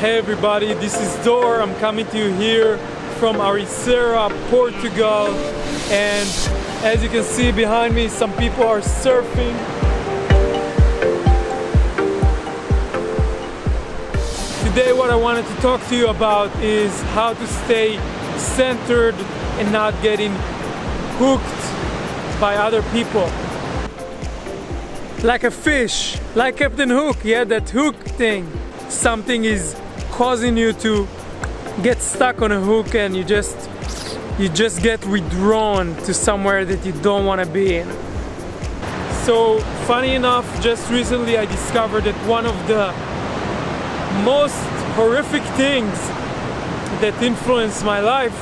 Hey everybody, this is Dor. I'm coming to you here from Ericeira, Portugal, and as you can see behind me, some people are surfing. Today what I wanted to talk to you about is how to stay centered and not getting hooked by other people. Like a fish, like Captain Hook, yeah, that hook thing. Something is causing you to get stuck on a hook and you just get withdrawn to somewhere that you don't want to be in. So funny enough, just recently I discovered that one of the most horrific things that influenced my life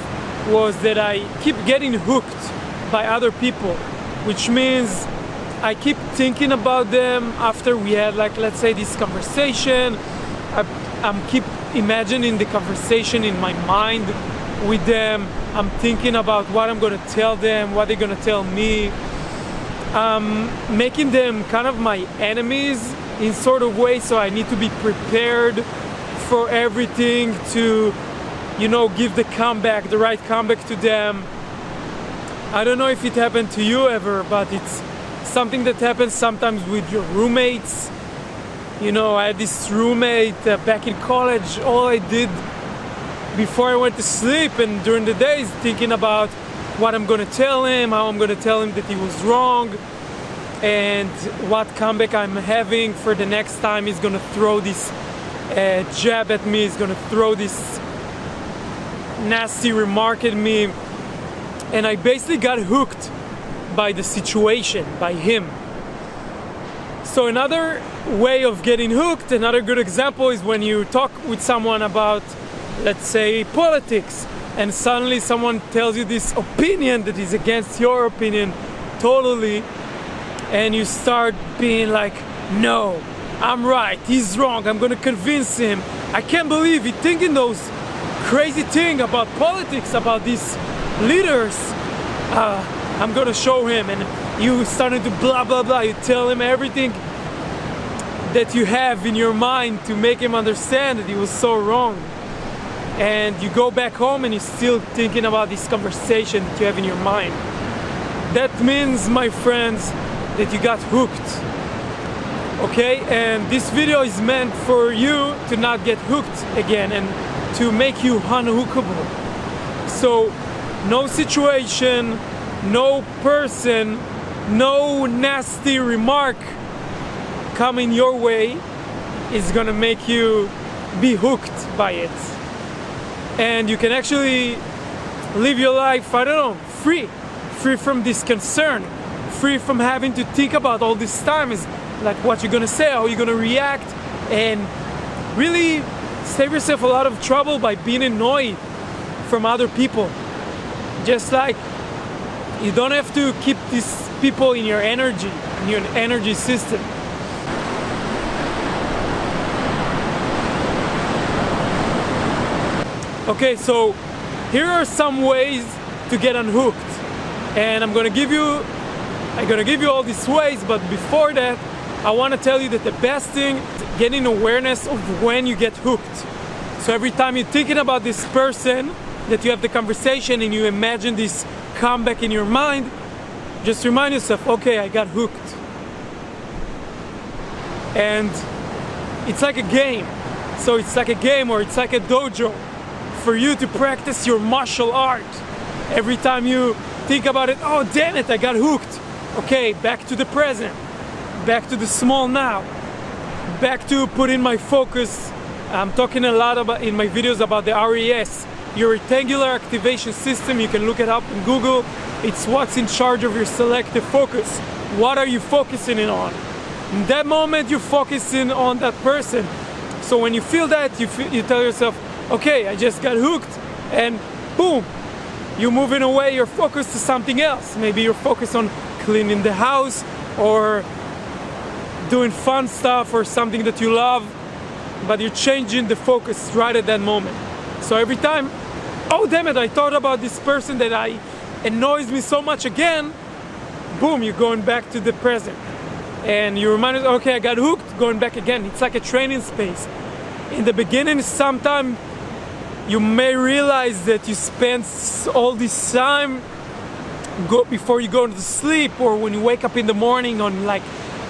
was that I keep getting hooked by other people, which means I keep thinking about them after we had, like, let's say, this conversation. I'm keep imagining the conversation in my mind with them. I'm thinking about what I'm gonna tell them, what they're gonna tell me. Making them kind of my enemies in sort of way, so I need to be prepared for everything to, you know, give the right comeback to them. I don't know if it happened to you ever, but it's something that happens sometimes with your roommates. You know, I had this roommate back in college. All I did before I went to sleep and during the day is thinking about what I'm gonna tell him, how I'm gonna tell him that he was wrong, and what comeback I'm having for the next time he's gonna throw this jab at me, he's gonna throw this nasty remark at me. And I basically got hooked by the situation, by him. So another way of getting hooked, another good example, is when you talk with someone about, let's say, politics, and suddenly someone tells you this opinion that is against your opinion totally, and you start being like, no, I'm right, he's wrong, I'm gonna convince him. I can't believe he's thinking those crazy things about politics, about these leaders. I'm gonna show him. And you started to blah blah blah, you tell him everything that you have in your mind to make him understand that he was so wrong, and you go back home and you're still thinking about this conversation that you have in your mind. That means, my friends, that you got hooked. Okay, and this video is meant for you to not get hooked again and to make you unhookable. So no situation, no person, no nasty remark coming your way is gonna make you be hooked by it. And you can actually live your life, I don't know, free from this concern, free from having to think about all this time, is like what you're gonna say, how you're gonna react, and really save yourself a lot of trouble by being annoyed from other people. Just like you don't have to keep these people in your energy system. Okay, so here are some ways to get unhooked, and I'm gonna give you all these ways. But before that, I want to tell you that the best thing is getting awareness of when you get hooked. So every time you're thinking about this person, that you have the conversation and you imagine this comeback in your mind, just remind yourself, okay, I got hooked. And it's like a game. So it's like a game, or it's like a dojo for you to practice your martial art. Every time you think about it, oh damn it, I got hooked. Okay, back to the present, back to the small now, back to putting my focus. I'm talking a lot about in my videos about the RES, your rectangular activation system. You can look it up in Google. It's what's in charge of your selective focus. What are you focusing in on? In that moment, you're focusing on that person. So when you feel that, you tell yourself, okay, I just got hooked, and boom, you're moving away your focus to something else. Maybe you're focused on cleaning the house, or doing fun stuff, or something that you love, but you're changing the focus right at that moment. So every time, oh damn it, I thought about this person that annoys me so much again, boom, you're going back to the present. And you remind yourself, okay, I got hooked, going back again. It's like a training space. In the beginning, sometimes you may realize that you spend all this time before you go to sleep, or when you wake up in the morning, on like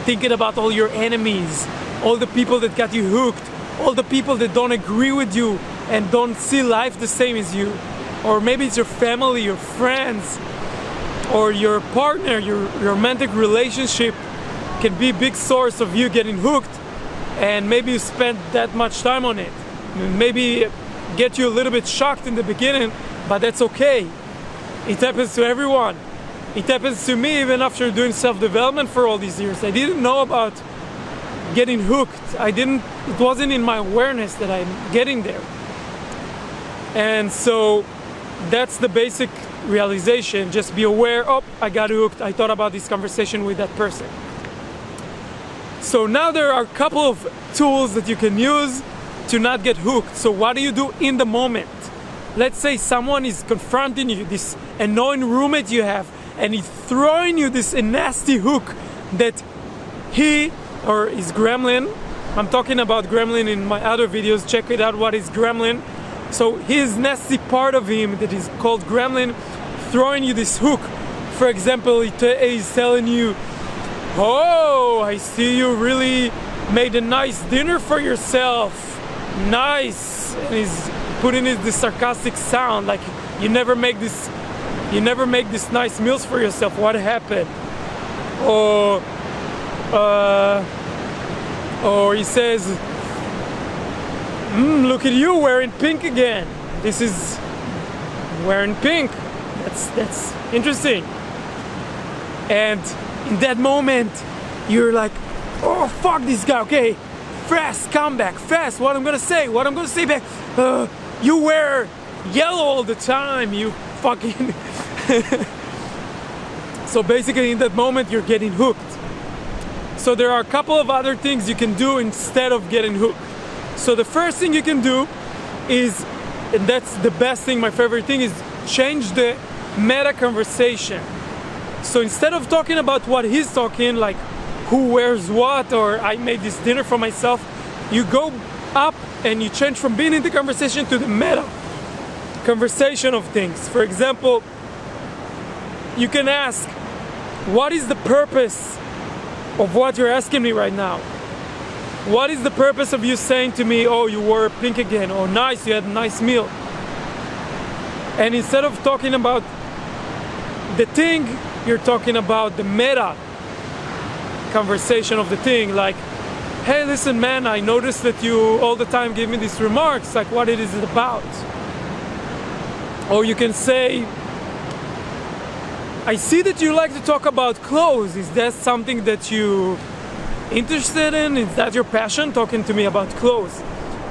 thinking about all your enemies, all the people that got you hooked, all the people that don't agree with you and don't see life the same as you. Or maybe it's your family, your friends, or your partner. Your romantic relationship can be a big source of you getting hooked, and maybe you spend that much time on it. Maybe get you a little bit shocked in the beginning, but that's okay. It happens to everyone. It happens to me even after doing self-development for all these years. I didn't know about getting hooked. It wasn't in my awareness that I'm getting there. And so that's the basic realization. Just be aware, oh, I got hooked. I thought about this conversation with that person. So now there are a couple of tools that you can use to not get hooked. So what do you do in the moment? Let's say someone is confronting you, this annoying roommate you have, and he's throwing you this nasty hook that he or his gremlin, I'm talking about gremlin in my other videos, check it out, what is gremlin. So his nasty part of him that is called gremlin throwing you this hook. For example, he's telling you, oh, I see you really made a nice dinner for yourself. Nice. And he's putting in this sarcastic sound, like you never make this nice meals for yourself. What happened? Or he says, look at you wearing pink again. This is wearing pink. That's interesting. And in that moment, you're like, oh, fuck this guy. Okay, fast, come back, fast. What I'm gonna say back. You wear yellow all the time, you fucking... So basically in that moment, you're getting hooked. So there are a couple of other things you can do instead of getting hooked. So the first thing you can do is, and that's the best thing, my favorite thing, is change the meta conversation. So instead of talking about what he's talking, like who wears what, or I made this dinner for myself, you go up and you change from being in the conversation to the meta conversation of things. For example, you can ask, what is the purpose of what you're asking me right now? What is the purpose of you saying to me, oh, you wore pink again, or nice, you had a nice meal? And instead of talking about the thing, you're talking about the meta conversation of the thing, like, hey, listen, man, I noticed that you all the time give me these remarks, like what it is about. Or you can say, I see that you like to talk about clothes. Is that something that you interested in? Is that your passion, talking to me about clothes?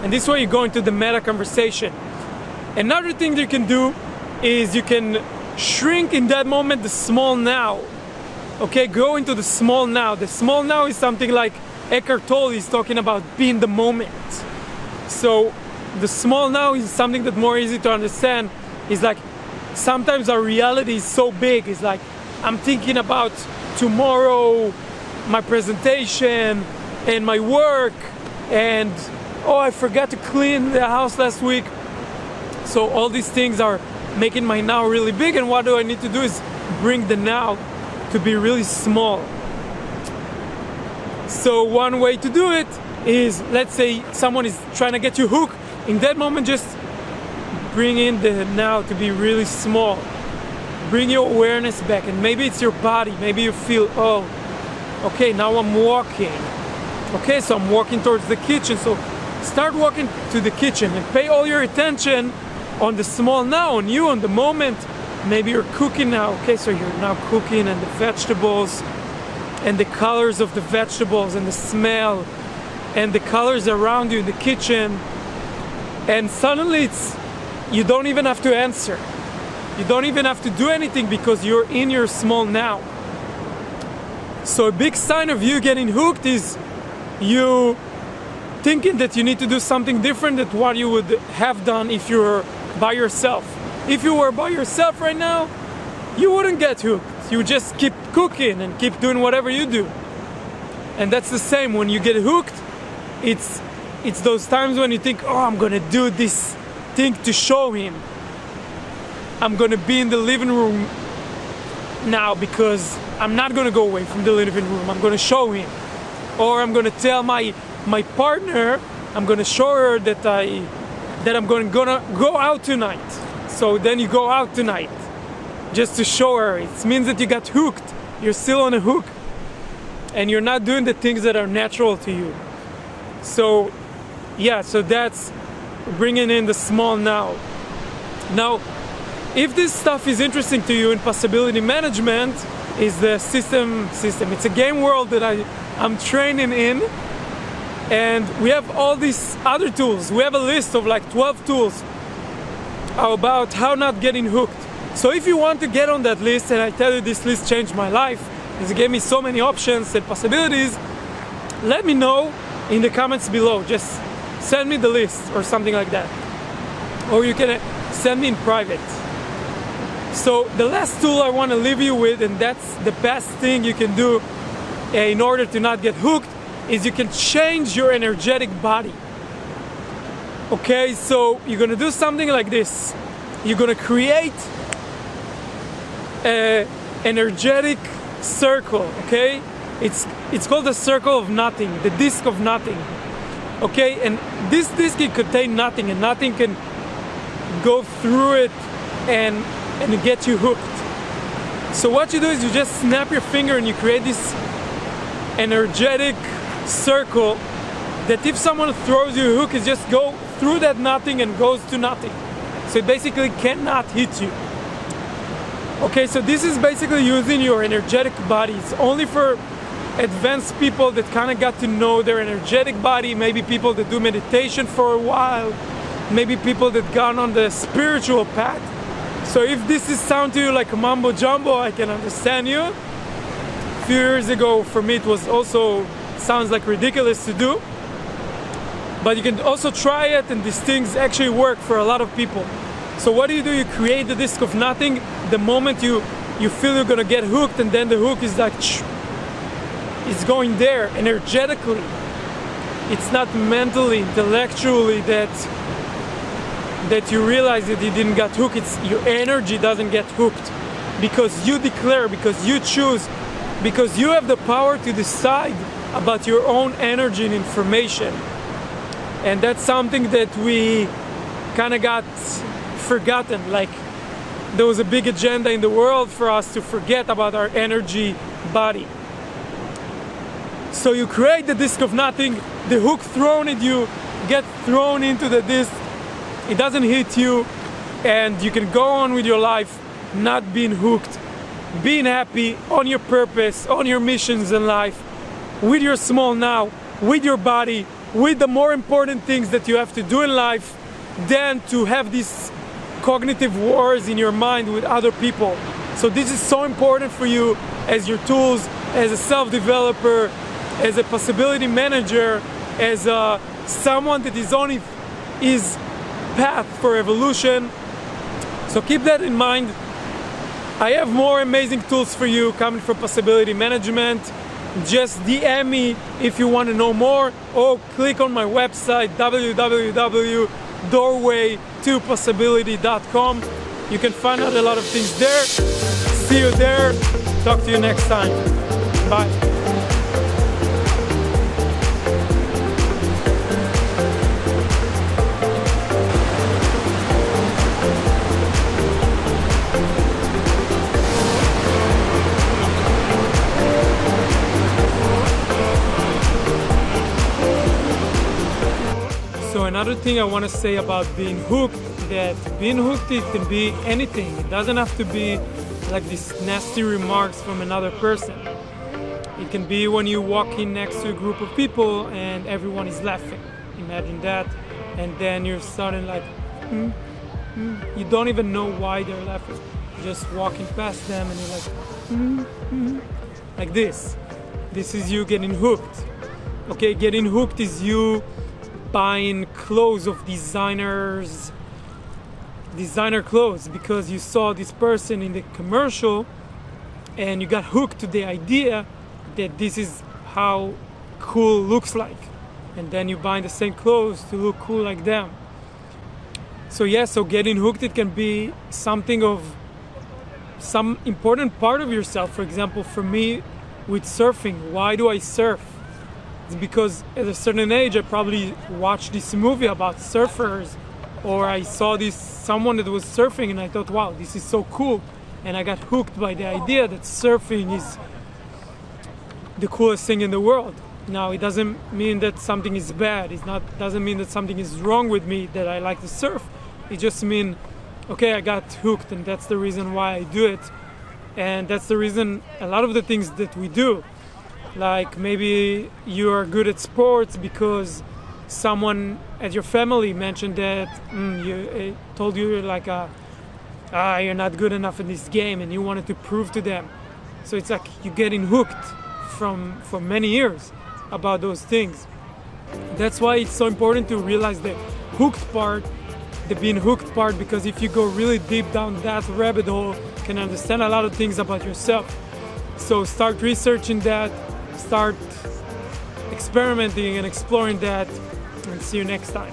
And this way you go into the meta conversation. Another thing that you can do is you can shrink in that moment the small now. Okay, go into the small now. The small now is something like Eckhart Tolle is talking about being the moment. So the small now is something that's more easy to understand. Is like sometimes our reality is so big. It's like I'm thinking about tomorrow, my presentation and my work, and oh, I forgot to clean the house last week. So all these things are making my now really big, and what do I need to do is bring the now to be really small. So one way to do it is, let's say someone is trying to get you hooked. In that moment, just bring in the now to be really small. Bring your awareness back, and maybe it's your body. Maybe you feel, oh, okay, now I'm walking. Okay, so I'm walking towards the kitchen. So start walking to the kitchen and pay all your attention on the small now, on you, on the moment. Maybe you're cooking now. Okay, so you're now cooking, and the vegetables and the colors of the vegetables and the smell and the colors around you in the kitchen. And suddenly you don't even have to answer. You don't even have to do anything because you're in your small now. So a big sign of you getting hooked is you thinking that you need to do something different than what you would have done if you were by yourself. If you were by yourself right now, you wouldn't get hooked. You just keep cooking and keep doing whatever you do. And that's the same when you get hooked. It's it's those times when you think, oh, I'm gonna do this thing to show him. I'm gonna be in the living room now because I'm not gonna go away from the living room. I'm gonna show him. Or I'm gonna tell my partner, I'm gonna show her that I'm gonna go out tonight. So then you go out tonight just to show her. It means that you got hooked. You're still on a hook. And you're not doing the things that are natural to you. So yeah, so that's bringing in the small now. Now, if this stuff is interesting to you in possibility management, is the system. It's a game world that I'm training in, and we have all these other tools. We have a list of like 12 tools about how not getting hooked. So if you want to get on that list, and I tell you this list changed my life, it gave me so many options and possibilities, let me know in the comments below. Just send me the list or something like that. Or you can send me in private. So the last tool I want to leave you with, and that's the best thing you can do in order to not get hooked, is you can change your energetic body. Okay, so you're gonna do something like this. You're gonna create an energetic circle, okay? It's called the circle of nothing, the disc of nothing. Okay, and this disc can contain nothing, and nothing can go through it and get you hooked. So what you do is you just snap your finger and you create this energetic circle that if someone throws you a hook, it just go through that nothing and goes to nothing. So it basically cannot hit you. Okay, so this is basically using your energetic body. It's only for advanced people that kind of got to know their energetic body, maybe people that do meditation for a while, maybe people that gone on the spiritual path. So if this is sound to you like a mumbo jumbo, I can understand you. A few years ago, for me, it was also sounds like ridiculous to do. But you can also try it, and these things actually work for a lot of people. So what do? You create the disc of nothing the moment you feel you're gonna get hooked, and then the hook is like, it's going there energetically. It's not mentally, intellectually that you realize that you didn't get hooked. It's your energy doesn't get hooked because you declare, because you choose, because you have the power to decide about your own energy and information. And that's something that we kind of got forgotten. Like there was a big agenda in the world for us to forget about our energy body. So you create the disc of nothing, the hook thrown at you, get thrown into the disc, it doesn't hit you, and you can go on with your life not being hooked, being happy, on your purpose, on your missions in life, with your small now, with your body, with the more important things that you have to do in life than to have these cognitive wars in your mind with other people. So this is so important for you as your tools, as a self-developer, as a possibility manager, as someone that is on his path for evolution. So keep that in mind. I have more amazing tools for you coming from possibility management. Just DM me if you want to know more, or click on my website www.doorway2possibility.com. You can find out a lot of things there. See you there. Talk to you next time. Bye. So another thing I want to say about being hooked, that being hooked, it can be anything. It doesn't have to be like these nasty remarks from another person. It can be when you walk in next to a group of people and everyone is laughing. Imagine that. And then you're suddenly like, you don't even know why they're laughing. You're just walking past them and you're like, like this. This is you getting hooked. Okay, getting hooked is you buying clothes of designer clothes because you saw this person in the commercial and you got hooked to the idea that this is how cool looks like. and then you buy the same clothes to look cool like them. So yeah, so getting hooked, it can be something of some important part of yourself. For example, for me with surfing, why do I surf? It's because at a certain age I probably watched this movie about surfers, or I saw someone that was surfing and I thought, wow, this is so cool, and I got hooked by the idea that surfing is the coolest thing in the world. Now, it doesn't mean that something is bad. Doesn't mean that something is wrong with me that I like to surf. It just means, okay, I got hooked, and that's the reason why I do it. And that's the reason a lot of the things that we do, like maybe you are good at sports because someone at your family mentioned that told you like you're not good enough in this game, and you wanted to prove to them. So it's like you're getting hooked for many years about those things. That's why it's so important to realize the hooked part, the being hooked part, because if you go really deep down that rabbit hole, you can understand a lot of things about yourself. So start researching that, start experimenting and exploring that, and see you next time.